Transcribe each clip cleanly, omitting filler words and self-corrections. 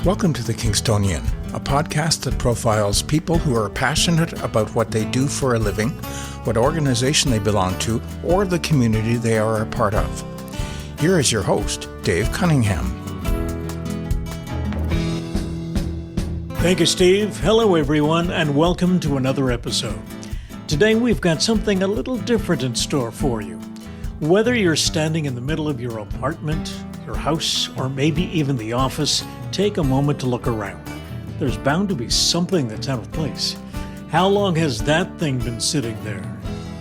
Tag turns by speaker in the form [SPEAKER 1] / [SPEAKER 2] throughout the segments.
[SPEAKER 1] Welcome to The Kingstonian, a podcast that profiles people who are passionate about what they do for a living, what organization they belong to, or the community they are a part of. Here is your host, Dave Cunningham.
[SPEAKER 2] Thank you, Steve. Hello, everyone, and welcome to another episode. Today, we've got something a little different in store for you. Whether you're standing in the middle of your apartment, your house, or maybe even the office, take a moment to look around. There's bound to be something that's out of place. How long has that thing been sitting there?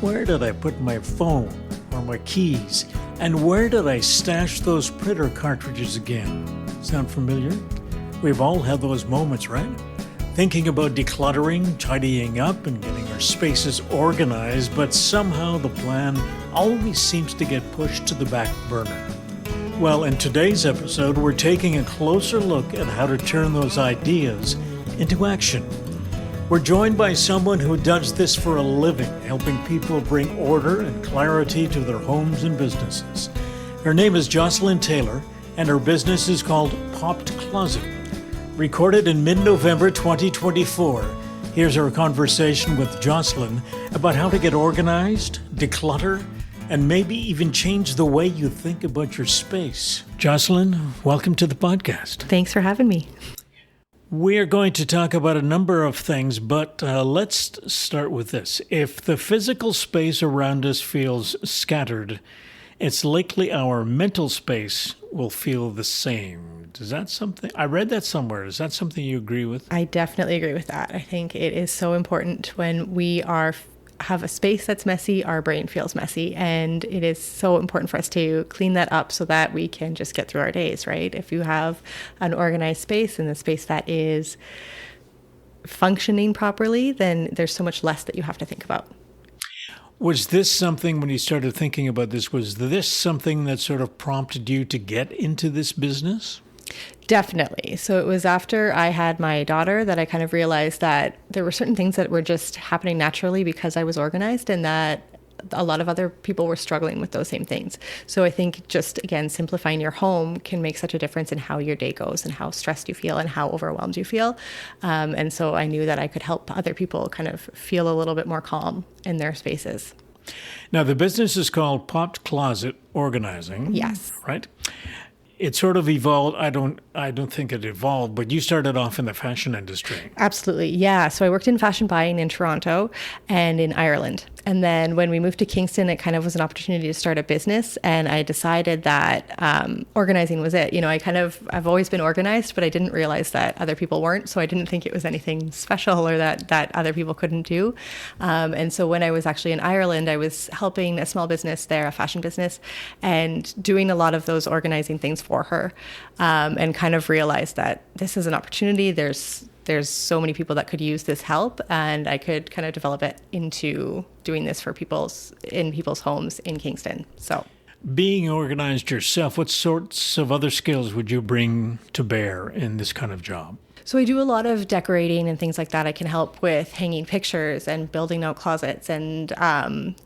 [SPEAKER 2] Where did I put my phone or my keys? And where did I stash those printer cartridges again? Sound familiar? We've all had those moments, right? Thinking about decluttering, tidying up, and getting our spaces organized, but somehow the plan always seems to get pushed to the back burner. Well, in today's episode, we're taking a closer look at how to turn those ideas into action. We're joined by someone who does this for a living, helping people bring order and clarity to their homes and businesses. Her name is Jocelyn Taylor, and her business is called Popped Closet. Recorded in mid-November 2024, here's our conversation with Jocelyn about how to get organized, declutter, and maybe even change the way you think about your space. Jocelyn, welcome to the podcast.
[SPEAKER 3] Thanks for having me.
[SPEAKER 2] We're going to talk about a number of things, but let's start with this. If the physical space around us feels scattered, it's likely our mental space will feel the same. Is that something? I read that somewhere. Is that something you agree with?
[SPEAKER 3] I definitely agree with that. I think it is so important when we have a space that's messy, our brain feels messy, and it is so important for us to clean that up so that we can just get through our days, right? If you have an organized space and the space that is functioning properly, then there's so much less that you have to think about.
[SPEAKER 2] Was this something, when you started thinking about this, was this something that sort of prompted you to get into this business?
[SPEAKER 3] Definitely. So it was after I had my daughter that I kind of realized that there were certain things that were just happening naturally because I was organized, and that a lot of other people were struggling with those same things. So I think just, again, simplifying your home can make such a difference in how your day goes and how stressed you feel and how overwhelmed you feel. And so I knew that I could help other people kind of feel a little bit more calm in their spaces.
[SPEAKER 2] Now, the business is called Popped Closet Organizing.
[SPEAKER 3] Yes.
[SPEAKER 2] Right? It sort of evolved. I don't think it evolved, but you started off in the fashion industry.
[SPEAKER 3] Absolutely. Yeah. So I worked in fashion buying in Toronto and in Ireland. And then when we moved to Kingston, it kind of was an opportunity to start a business. And I decided that organizing was it. You know, I've always been organized, but I didn't realize that other people weren't. So I didn't think it was anything special or that other people couldn't do. And so when I was actually in Ireland, I was helping a small business there, a fashion business, and doing a lot of those organizing things for her, and kind of realized that this is an opportunity. There's so many people that could use this help, and I could kind of develop it into doing this for people's homes in Kingston. So,
[SPEAKER 2] being organized yourself, what sorts of other skills would you bring to bear in this kind of job?
[SPEAKER 3] So I do a lot of decorating and things like that. I can help with hanging pictures and building out closets and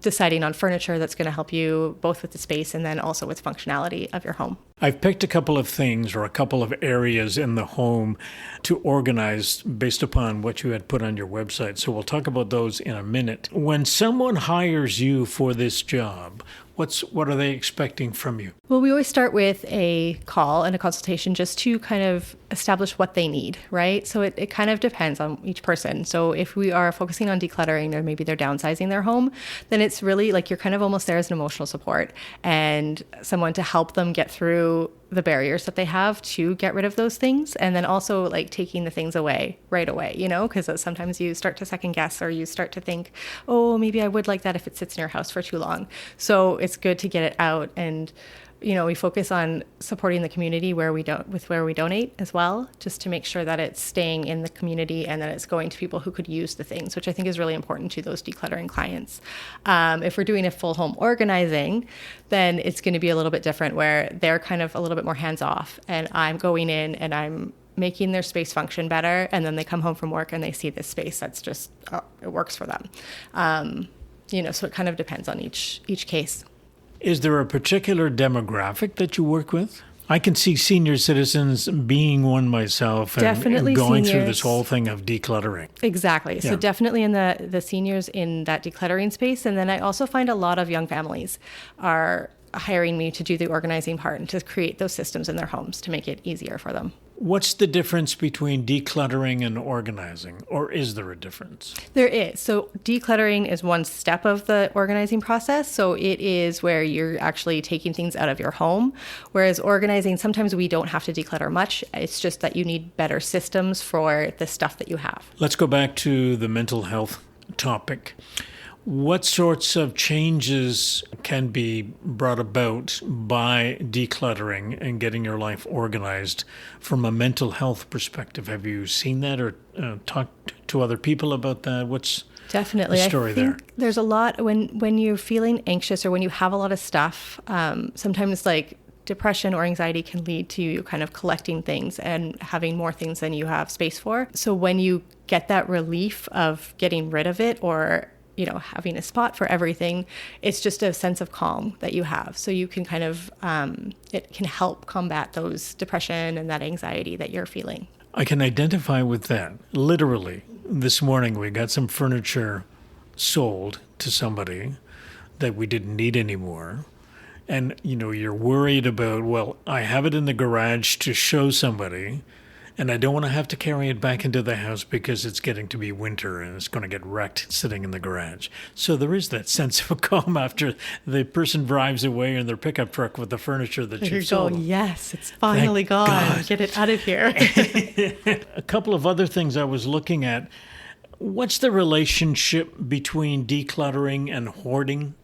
[SPEAKER 3] deciding on furniture that's going to help you both with the space and then also with functionality of your home.
[SPEAKER 2] I've picked a couple of things or a couple of areas in the home to organize based upon what you had put on your website. So we'll talk about those in a minute. When someone hires you for this job, what are they expecting from you?
[SPEAKER 3] Well, we always start with a call and a consultation just to kind of establish what they need, right? So it kind of depends on each person. So if we are focusing on decluttering or maybe they're downsizing their home, then it's really like you're kind of almost there as an emotional support and someone to help them get through the barriers that they have to get rid of those things. And then also like taking the things away right away, you know, because sometimes you start to second guess or you start to think, oh, maybe I would like that if it sits in your house for too long. So it's good to get it out. And you know, we focus on supporting the community where we donate as well, just to make sure that it's staying in the community and that it's going to people who could use the things, which I think is really important to those decluttering clients. If we're doing a full home organizing, then it's going to be a little bit different where they're kind of a little bit more hands off and I'm going in and I'm making their space function better. And then they come home from work and they see this space that's just, it works for them. You know, so it kind of depends on each case.
[SPEAKER 2] Is there a particular demographic that you work with? I can see senior citizens being one myself and
[SPEAKER 3] Definitely
[SPEAKER 2] going through
[SPEAKER 3] seniors.
[SPEAKER 2] this whole thing of decluttering.
[SPEAKER 3] Exactly.
[SPEAKER 2] Yeah.
[SPEAKER 3] So definitely in the seniors in that decluttering space. And then I also find a lot of young families are hiring me to do the organizing part and to create those systems in their homes to make it easier for them.
[SPEAKER 2] What's the difference between decluttering and organizing, or is there a difference?
[SPEAKER 3] There is. So decluttering is one step of the organizing process. So it is where you're actually taking things out of your home. Whereas organizing, sometimes we don't have to declutter much. It's just that you need better systems for the stuff that you have.
[SPEAKER 2] Let's go back to the mental health topic. What sorts of changes can be brought about by decluttering and getting your life organized from a mental health perspective? Have you seen that or talked to other people about that? What's
[SPEAKER 3] Definitely.
[SPEAKER 2] the story
[SPEAKER 3] I think
[SPEAKER 2] there?
[SPEAKER 3] there's a lot when you're feeling anxious or when you have a lot of stuff, sometimes like depression or anxiety can lead to you kind of collecting things and having more things than you have space for. So when you get that relief of getting rid of it or having a spot for everything, it's just a sense of calm that you have. So you can kind of, it can help combat those depression and that anxiety that you're feeling.
[SPEAKER 2] I can identify with that. Literally, this morning we got some furniture sold to somebody that we didn't need anymore. And, you're worried about, well, I have it in the garage to show somebody, and I don't want to have to carry it back into the house because it's getting to be winter and it's going to get wrecked sitting in the garage. So there is that sense of calm after the person drives away in their pickup truck with the furniture that you've sold.
[SPEAKER 3] Yes, it's finally
[SPEAKER 2] Thank
[SPEAKER 3] gone.
[SPEAKER 2] God.
[SPEAKER 3] Get it out of here.
[SPEAKER 2] A couple of other things I was looking at. What's the relationship between decluttering and hoarding?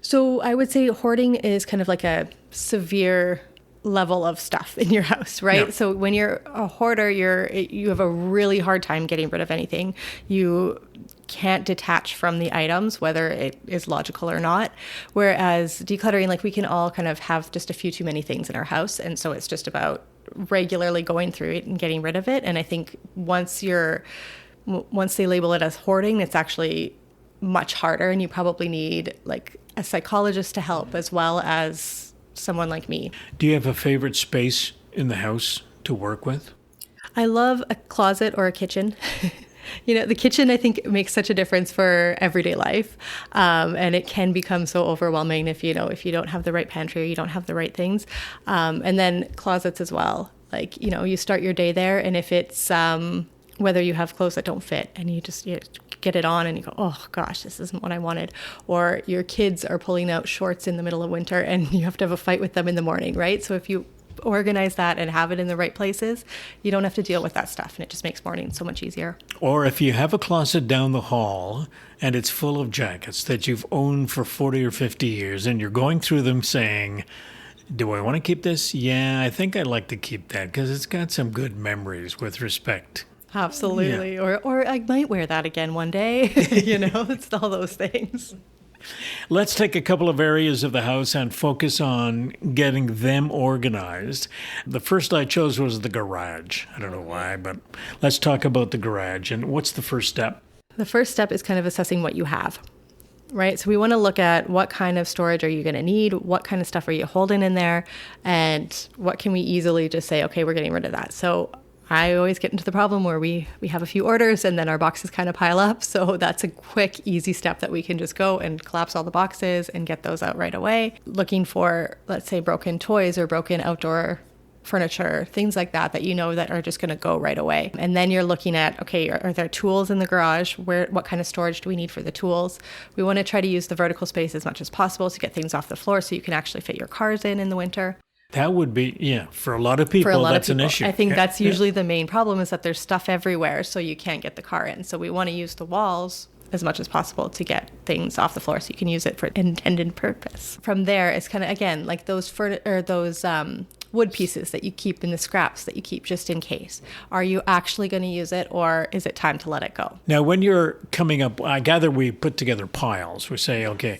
[SPEAKER 3] So I would say hoarding is kind of like a severe level of stuff in your house, right?
[SPEAKER 2] Yeah.
[SPEAKER 3] So when you're a hoarder, you have a really hard time getting rid of anything. You can't detach from the items, whether it is logical or not. Whereas decluttering, like we can all kind of have just a few too many things in our house. And so it's just about regularly going through it and getting rid of it. And I think once they label it as hoarding, it's actually much harder. And you probably need like a psychologist to help as well as someone like me.
[SPEAKER 2] Do you have a favorite space in the house to work with?
[SPEAKER 3] I love a closet or a kitchen. The kitchen, I think, makes such a difference for everyday life. And it can become so overwhelming if you don't have the right pantry or you don't have the right things. And then closets as well. Like, you start your day there, and if it's whether you have clothes that don't fit and you get it on and you go, oh gosh, this isn't what I wanted. Or your kids are pulling out shorts in the middle of winter and you have to have a fight with them in the morning, right? So if you organize that and have it in the right places, you don't have to deal with that stuff, and it just makes mornings so much easier.
[SPEAKER 2] Or if you have a closet down the hall and it's full of jackets that you've owned for 40 or 50 years and you're going through them saying, do I want to keep this? Yeah, I think I'd like to keep that because it's got some good memories with respect.
[SPEAKER 3] Absolutely. Yeah. Or I might wear that again one day. It's all those things.
[SPEAKER 2] Let's take a couple of areas of the house and focus on getting them organized. The first I chose was the garage. I don't know why, but let's talk about the garage. And what's the first step?
[SPEAKER 3] The first step is kind of assessing what you have, right? So we want to look at what kind of storage are you going to need? What kind of stuff are you holding in there? And what can we easily just say, okay, we're getting rid of that. So I always get into the problem where we have a few orders and then our boxes kind of pile up. So that's a quick, easy step that we can just go and collapse all the boxes and get those out right away. Looking for, let's say, broken toys or broken outdoor furniture, things like that that are just going to go right away. And then you're looking at, okay, are there tools in the garage? What kind of storage do we need for the tools? We want to try to use the vertical space as much as possible to get things off the floor so you can actually fit your cars in the winter.
[SPEAKER 2] That would be, for a lot of people, that's an issue.
[SPEAKER 3] I think that's usually the main problem is that there's stuff everywhere, so you can't get the car in. So we want to use the walls as much as possible to get things off the floor so you can use it for intended purpose. From there, it's kind of, again, like those wood pieces that you keep in the scraps that you keep just in case. Are you actually going to use it, or is it time to let it go?
[SPEAKER 2] Now, when you're coming up, I gather we put together piles. We say, okay,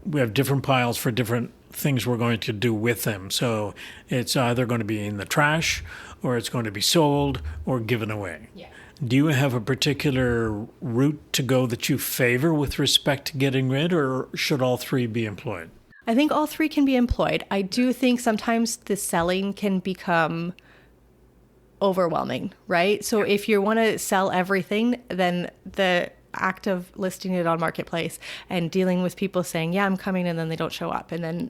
[SPEAKER 2] we have different piles for different things we're going to do with them. So it's either going to be in the trash, or it's going to be sold or given away. Yeah. Do you have a particular route to go that you favor with respect to getting rid, or should all three be employed?
[SPEAKER 3] I think all three can be employed. I do think sometimes the selling can become overwhelming, right? So if you want to sell everything, then the act of listing it on Marketplace and dealing with people saying, yeah, I'm coming, and then they don't show up. And then,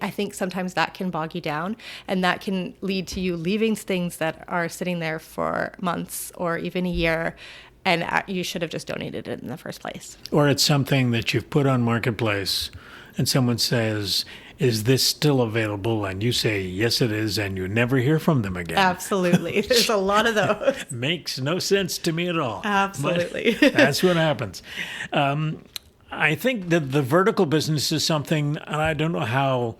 [SPEAKER 3] I think sometimes that can bog you down, and that can lead to you leaving things that are sitting there for months or even a year, and you should have just donated it in the first place.
[SPEAKER 2] Or it's something that you've put on Marketplace and someone says, is this still available? And you say, yes, it is. And you never hear from them again.
[SPEAKER 3] Absolutely. There's a lot of those.
[SPEAKER 2] Makes no sense to me at all.
[SPEAKER 3] Absolutely.
[SPEAKER 2] But that's what happens. I think that the vertical business is something, and I don't know how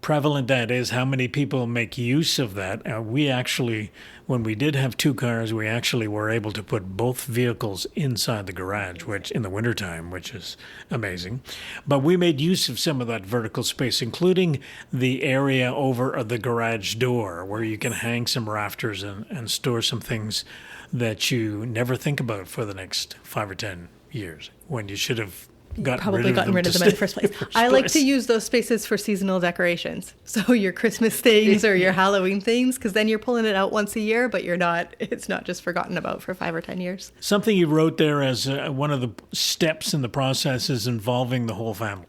[SPEAKER 2] prevalent that is, how many people make use of that. We actually, when we did have 2 cars, we actually were able to put both vehicles inside the garage, which in the wintertime, which is amazing. But we made use of some of that vertical space, including the area over the garage door where you can hang some rafters and store some things that you never think about for the next 5 or 10 years when you should have gotten rid of them in the first place.
[SPEAKER 3] I like to use those spaces for seasonal decorations. So your Christmas things or your Halloween things, because then you're pulling it out once a year, but it's not just forgotten about for 5 or 10 years.
[SPEAKER 2] Something you wrote there as one of the steps in the process is involving the whole family.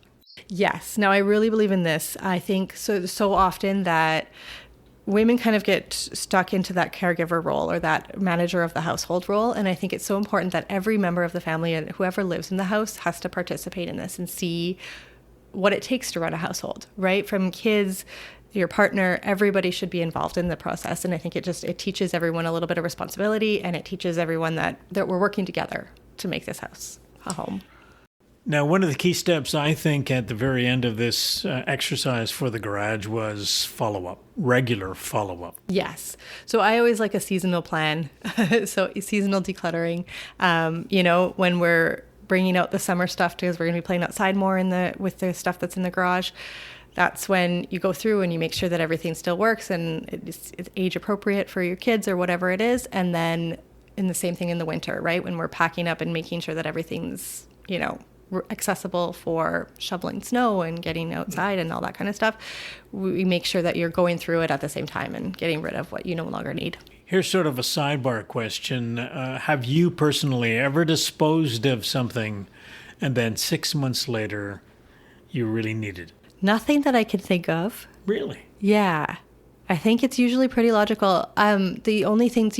[SPEAKER 3] Yes. Now, I really believe in this. I think so often that women kind of get stuck into that caregiver role or that manager of the household role. And I think it's so important that every member of the family and whoever lives in the house has to participate in this and see what it takes to run a household, right? From kids, your partner, everybody should be involved in the process. And I think it teaches everyone a little bit of responsibility, and it teaches everyone that we're working together to make this house a home.
[SPEAKER 2] Now, one of the key steps, I think, at the very end of this exercise for the garage was follow-up, regular follow-up.
[SPEAKER 3] Yes. So I always like a seasonal plan. So seasonal decluttering, when we're bringing out the summer stuff because we're going to be playing outside more with the stuff that's in the garage. That's when you go through and you make sure that everything still works and it's age appropriate for your kids or whatever it is. And then in the same thing in the winter, right? When we're packing up and making sure that everything's, accessible for shoveling snow and getting outside and all that kind of stuff, we make sure that you're going through it at the same time and getting rid of what you no longer need.
[SPEAKER 2] Here's sort of a sidebar question. Have you personally ever disposed of something and then 6 months later you really needed it?
[SPEAKER 3] Nothing that I can think of.
[SPEAKER 2] Really?
[SPEAKER 3] Yeah. I think it's usually pretty logical. The only things,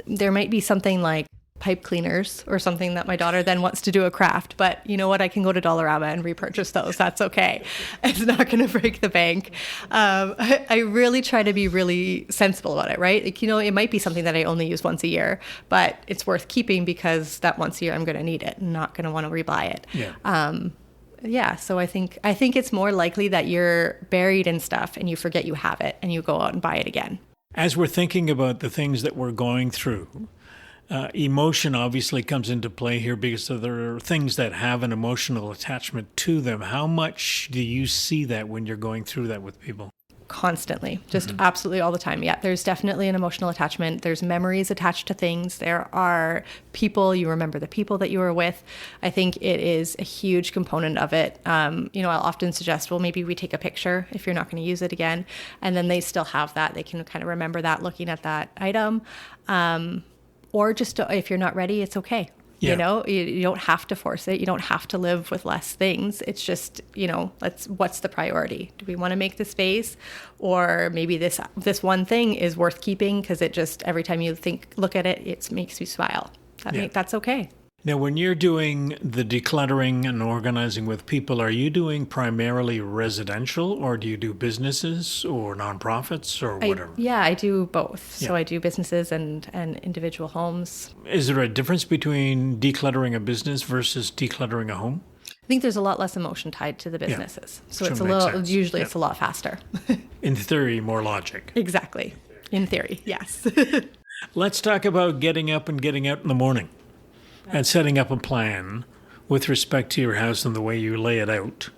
[SPEAKER 3] there might be something like pipe cleaners or something that my daughter then wants to do a craft. But you know what? I can go to Dollarama and repurchase those. That's okay. It's not going to break the bank. I really try to be really sensible about it, right? It might be something that I only use once a year, but it's worth keeping because that once a year I'm going to need it and not going to want to rebuy it.
[SPEAKER 2] Yeah.
[SPEAKER 3] So I think it's more likely that you're buried in stuff and you forget you have it and you go out and buy it again.
[SPEAKER 2] As we're thinking about the things that we're going through, emotion obviously comes into play here because there are things that have an emotional attachment to them. How much do you see that when you're going through that with people?
[SPEAKER 3] Constantly, just absolutely all the time. Yeah, there's definitely an emotional attachment. There's memories attached to things. There are people, you remember the people that you were with. I think it is a huge component of it. I'll often suggest, well, maybe we take a picture if you're not going to use it again. And then they still have that. They can kind of remember that looking at that item. Or just if you're not ready, it's okay.
[SPEAKER 2] Yeah.
[SPEAKER 3] You don't have to force it. You don't have to live with less things. It's just, what's the priority? Do we want to make the space? Or maybe this one thing is worth keeping because it just, every time you look at it, it makes you smile. That's okay.
[SPEAKER 2] Now, when you're doing the decluttering and organizing with people, are you doing primarily residential or do you do businesses or nonprofits or whatever?
[SPEAKER 3] I do both.
[SPEAKER 2] Yeah.
[SPEAKER 3] So I do businesses and individual homes.
[SPEAKER 2] Is there a difference between decluttering a business versus decluttering a home?
[SPEAKER 3] I think there's a lot less emotion tied to the businesses.
[SPEAKER 2] Yeah.
[SPEAKER 3] So
[SPEAKER 2] Sure,
[SPEAKER 3] it's
[SPEAKER 2] makes sense.
[SPEAKER 3] usually
[SPEAKER 2] Yeah.
[SPEAKER 3] it's a lot faster.
[SPEAKER 2] In theory, more logic.
[SPEAKER 3] Exactly. In theory, yes.
[SPEAKER 2] Let's talk about getting up and getting out in the morning and setting up a plan with respect to your house and the way you lay it out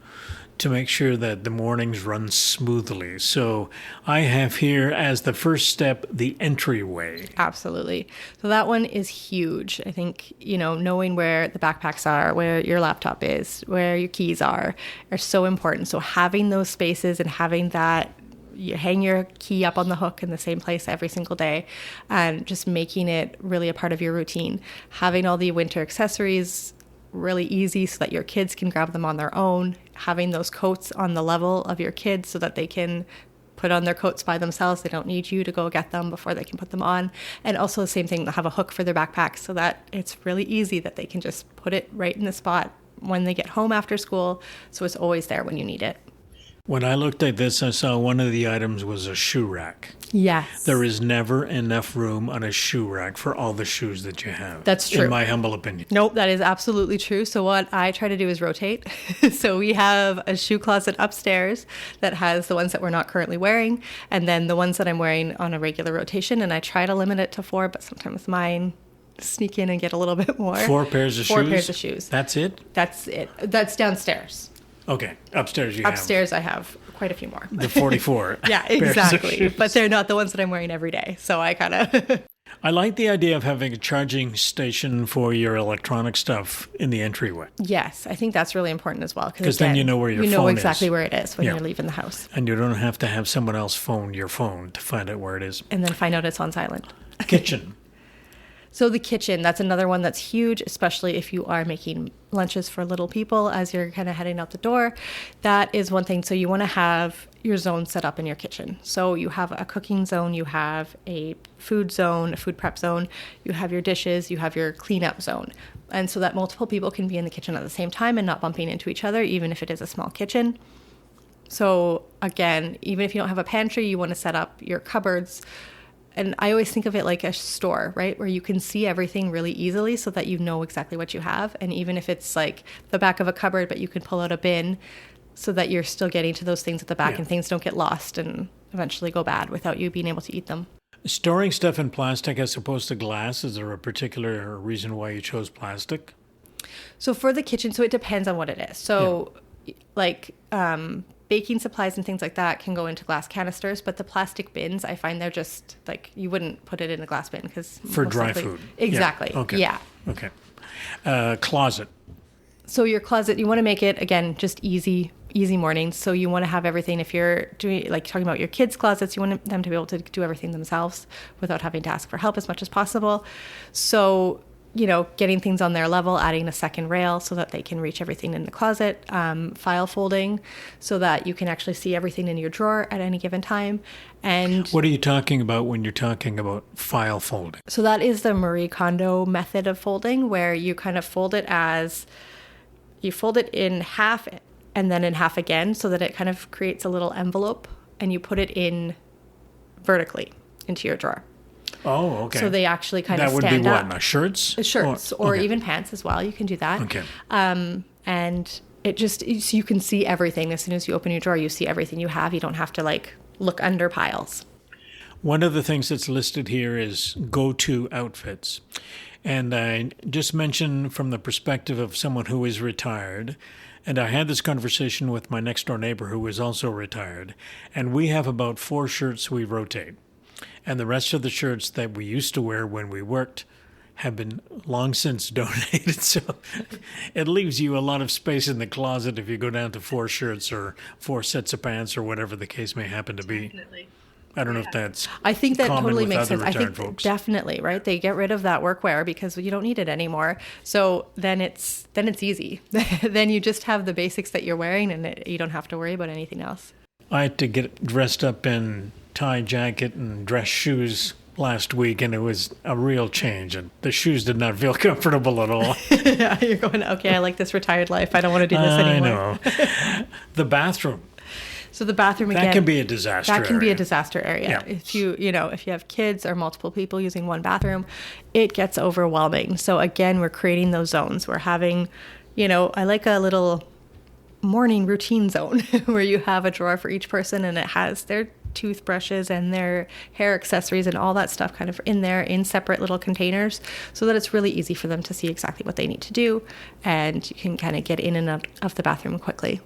[SPEAKER 2] to make sure that the mornings run smoothly. So I have here as the first step, the entryway.
[SPEAKER 3] Absolutely. So that one is huge. I think, knowing where the backpacks are, where your laptop is, where your keys are so important. So having those spaces and having that, you hang your key up on the hook in the same place every single day, and just making it really a part of your routine. Having all the winter accessories really easy so that your kids can grab them on their own. Having those coats on the level of your kids so that they can put on their coats by themselves. They don't need you to go get them before they can put them on. And also the same thing, they'll have a hook for their backpacks so that it's really easy that they can just put it right in the spot when they get home after school. So it's always there when you need it.
[SPEAKER 2] When I looked at this, I saw one of the items was a shoe rack.
[SPEAKER 3] Yes.
[SPEAKER 2] There is never enough room on a shoe rack for all the shoes that you have.
[SPEAKER 3] That's true.
[SPEAKER 2] In my humble opinion.
[SPEAKER 3] Nope, that is absolutely true. So what I try to do is rotate. So we have a shoe closet upstairs that has the ones that we're not currently wearing, and then the ones that I'm wearing on a regular rotation. And I try to limit it to 4, but sometimes mine sneak in and get a little bit more.
[SPEAKER 2] 4 pairs of shoes?
[SPEAKER 3] 4 pairs of shoes.
[SPEAKER 2] That's it?
[SPEAKER 3] That's it. That's downstairs.
[SPEAKER 2] Okay, upstairs
[SPEAKER 3] Upstairs I have quite a few more.
[SPEAKER 2] The 44.
[SPEAKER 3] Yeah, exactly. But they're not the ones that I'm wearing every day. So I kind of...
[SPEAKER 2] I like the idea of having a charging station for your electronic stuff in the entryway.
[SPEAKER 3] Yes, I think that's really important as well.
[SPEAKER 2] Because then you know where your phone is.
[SPEAKER 3] You know exactly where it is when you're leaving the house.
[SPEAKER 2] And you don't have to have someone else phone your phone to find out where it is.
[SPEAKER 3] And then find out it's on silent.
[SPEAKER 2] Kitchen.
[SPEAKER 3] So the kitchen, that's another one that's huge, especially if you are making lunches for little people as you're kind of heading out the door. That is one thing. So you want to have your zone set up in your kitchen. So you have a cooking zone, you have a food zone, a food prep zone, you have your dishes, you have your cleanup zone. And so that multiple people can be in the kitchen at the same time and not bumping into each other, even if it is a small kitchen. So again, even if you don't have a pantry, you want to set up your cupboards. And I always think of it like a store, right? Where you can see everything really easily so that you know exactly what you have. And even if it's like the back of a cupboard, but you can pull out a bin so that you're still getting to those things at the back and things don't get lost and eventually go bad without you being able to eat them.
[SPEAKER 2] Storing stuff in plastic as opposed to glass, is there a particular reason why you chose plastic?
[SPEAKER 3] So for the kitchen, so it depends on what it is. So baking supplies and things like that can go into glass canisters, but the plastic bins, I find they're just like, you wouldn't put it in a glass bin because
[SPEAKER 2] for dry food.
[SPEAKER 3] Exactly.
[SPEAKER 2] Yeah. Okay.
[SPEAKER 3] Yeah.
[SPEAKER 2] Okay. Closet.
[SPEAKER 3] So your closet, you want to make it, again, just easy mornings. So you want to have everything. If you're doing, like talking about your kids' closets, you want them to be able to do everything themselves without having to ask for help as much as possible. So, getting things on their level, adding a second rail so that they can reach everything in the closet, file folding so that you can actually see everything in your drawer at any given time. And
[SPEAKER 2] what are you talking about when you're talking about file folding?
[SPEAKER 3] So that is the Marie Kondo method of folding, where you kind of fold it you fold it in half and then in half again so that it kind of creates a little envelope, and you put it in vertically into your drawer.
[SPEAKER 2] Oh, okay.
[SPEAKER 3] So they actually kind of stand up.
[SPEAKER 2] That would be what, shirts?
[SPEAKER 3] Shirts, or even pants as well. You can do that.
[SPEAKER 2] Okay.
[SPEAKER 3] And it just, so you can see everything. As soon as you open your drawer, you see everything you have. You don't have to look under piles.
[SPEAKER 2] One of the things that's listed here is go-to outfits. And I just mentioned from the perspective of someone who is retired, and I had this conversation with my next door neighbor who is also retired, and we have about 4 shirts we rotate. And the rest of the shirts that we used to wear when we worked have been long since donated. So it leaves you a lot of space in the closet if you go down to 4 shirts or 4 sets of pants or whatever the case may happen to be.
[SPEAKER 3] Definitely.
[SPEAKER 2] I don't know if that's
[SPEAKER 3] I think that totally makes sense. I think
[SPEAKER 2] folks.
[SPEAKER 3] Definitely, right? They get rid of that workwear because you don't need it anymore. So then it's easy. Then you just have the basics that you're wearing, and you don't have to worry about anything else.
[SPEAKER 2] I had to get dressed up in tie jacket and dress shoes last week, and it was a real change, and the shoes did not feel comfortable at all.
[SPEAKER 3] Yeah, you're going, okay, I like this retired life. I don't want to do this anymore.
[SPEAKER 2] I know. The bathroom.
[SPEAKER 3] So the bathroom, again,
[SPEAKER 2] that can be a disaster area.
[SPEAKER 3] That can be a disaster area.
[SPEAKER 2] Yeah.
[SPEAKER 3] If you have kids or multiple people using one bathroom, it gets overwhelming. So again, we're creating those zones. We're having, I like a little morning routine zone where you have a drawer for each person, and it has their toothbrushes and their hair accessories and all that stuff kind of in there in separate little containers, so that it's really easy for them to see exactly what they need to do, and you can kind of get in and out of the bathroom quickly.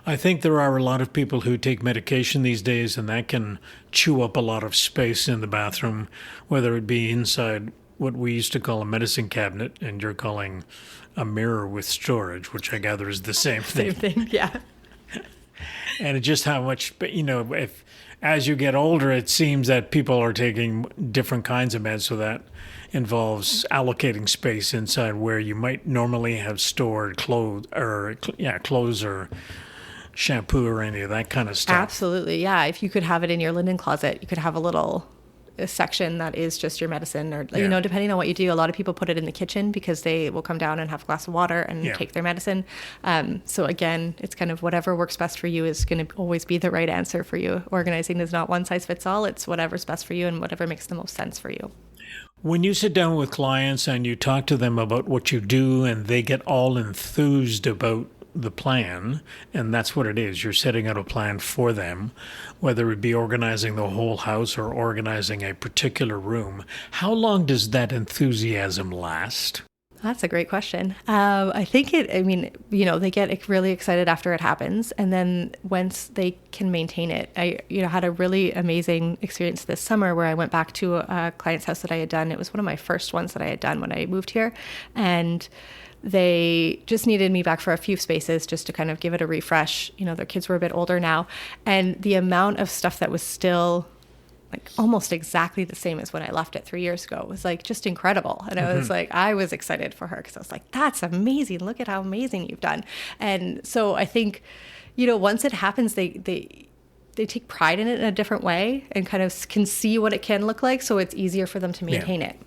[SPEAKER 2] I think there are a lot of people who take medication these days, and that can chew up a lot of space in the bathroom, whether it be inside what we used to call a medicine cabinet, and you're calling a mirror with storage, which I gather is the same thing.
[SPEAKER 3] Same thing, yeah.
[SPEAKER 2] And it's just how much, if as you get older, it seems that people are taking different kinds of meds, so that involves allocating space inside where you might normally have stored clothes or shampoo or any of that kind of stuff.
[SPEAKER 3] Absolutely, yeah. If you could have it in your linen closet, you could have a section that is just your medicine, or depending on what you do. A lot of people put it in the kitchen because they will come down and have a glass of water and take their medicine. So again, it's kind of whatever works best for you is going to always be the right answer for you. Organizing is not one size fits all. It's whatever's best for you and whatever makes the most sense for you.
[SPEAKER 2] When you sit down with clients and you talk to them about what you do and they get all enthused about the plan, and that's what it is, you're setting out a plan for them, whether it be organizing the whole house or organizing a particular room, how long does that enthusiasm last?
[SPEAKER 3] That's a great question. I think they get really excited after it happens. And then once they can maintain it, I had a really amazing experience this summer where I went back to a client's house that I had done. It was one of my first ones that I had done when I moved here. And they just needed me back for a few spaces just to kind of give it a refresh. Their kids were a bit older now. And the amount of stuff that was still like almost exactly the same as when I left it 3 years ago. It was like just incredible. And I was like, I was excited for her because I was like, that's amazing. Look at how amazing you've done. And so I think, once it happens, they take pride in it in a different way and kind of can see what it can look like. So it's easier for them to maintain it.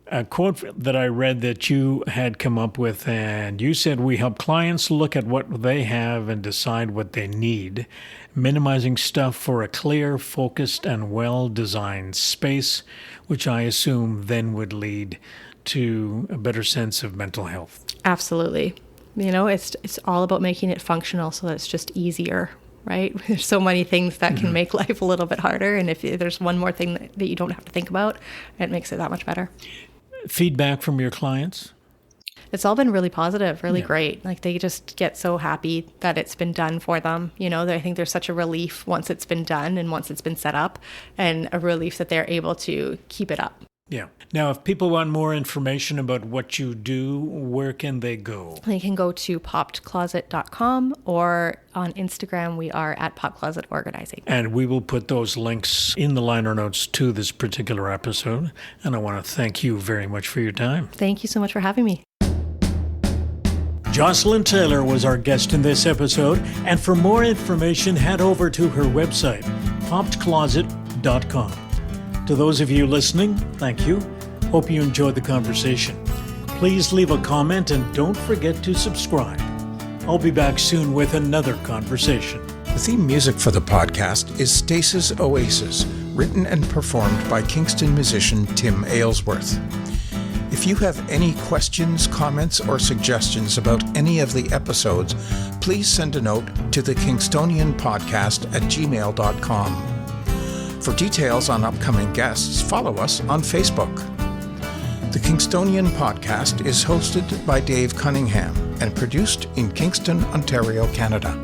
[SPEAKER 2] A quote that I read that you had come up with, and you said, we help clients look at what they have and decide what they need, minimizing stuff for a clear, focused, and well-designed space, which I assume then would lead to a better sense of mental health.
[SPEAKER 3] Absolutely. It's all about making it functional so that it's just easier, right? There's so many things that can make life a little bit harder, and if there's one more thing that you don't have to think about, it makes it that much better.
[SPEAKER 2] Feedback from your clients?
[SPEAKER 3] It's all been really positive, really great. Like they just get so happy that it's been done for them. I think there's such a relief once it's been done and once it's been set up, and a relief that they're able to keep it up.
[SPEAKER 2] Yeah. Now, if people want more information about what you do, where can they go?
[SPEAKER 3] They can go to poppedcloset.com, or on Instagram, we are at popclosetorganizing.
[SPEAKER 2] And we will put those links in the liner notes to this particular episode. And I want to thank you very much for your time.
[SPEAKER 3] Thank you so much for having me.
[SPEAKER 2] Jocelyn Taylor was our guest in this episode. And for more information, head over to her website, poppedcloset.com. To those of you listening, thank you. Hope you enjoyed the conversation. Please leave a comment and don't forget to subscribe. I'll be back soon with another conversation.
[SPEAKER 1] The theme music for the podcast is Stasis Oasis, written and performed by Kingston musician Tim Aylesworth. If you have any questions, comments, or suggestions about any of the episodes, please send a note to the kingstonianpodcast@gmail.com. For details on upcoming guests, follow us on Facebook. The Kingstonian Podcast is hosted by Dave Cunningham and produced in Kingston, Ontario, Canada.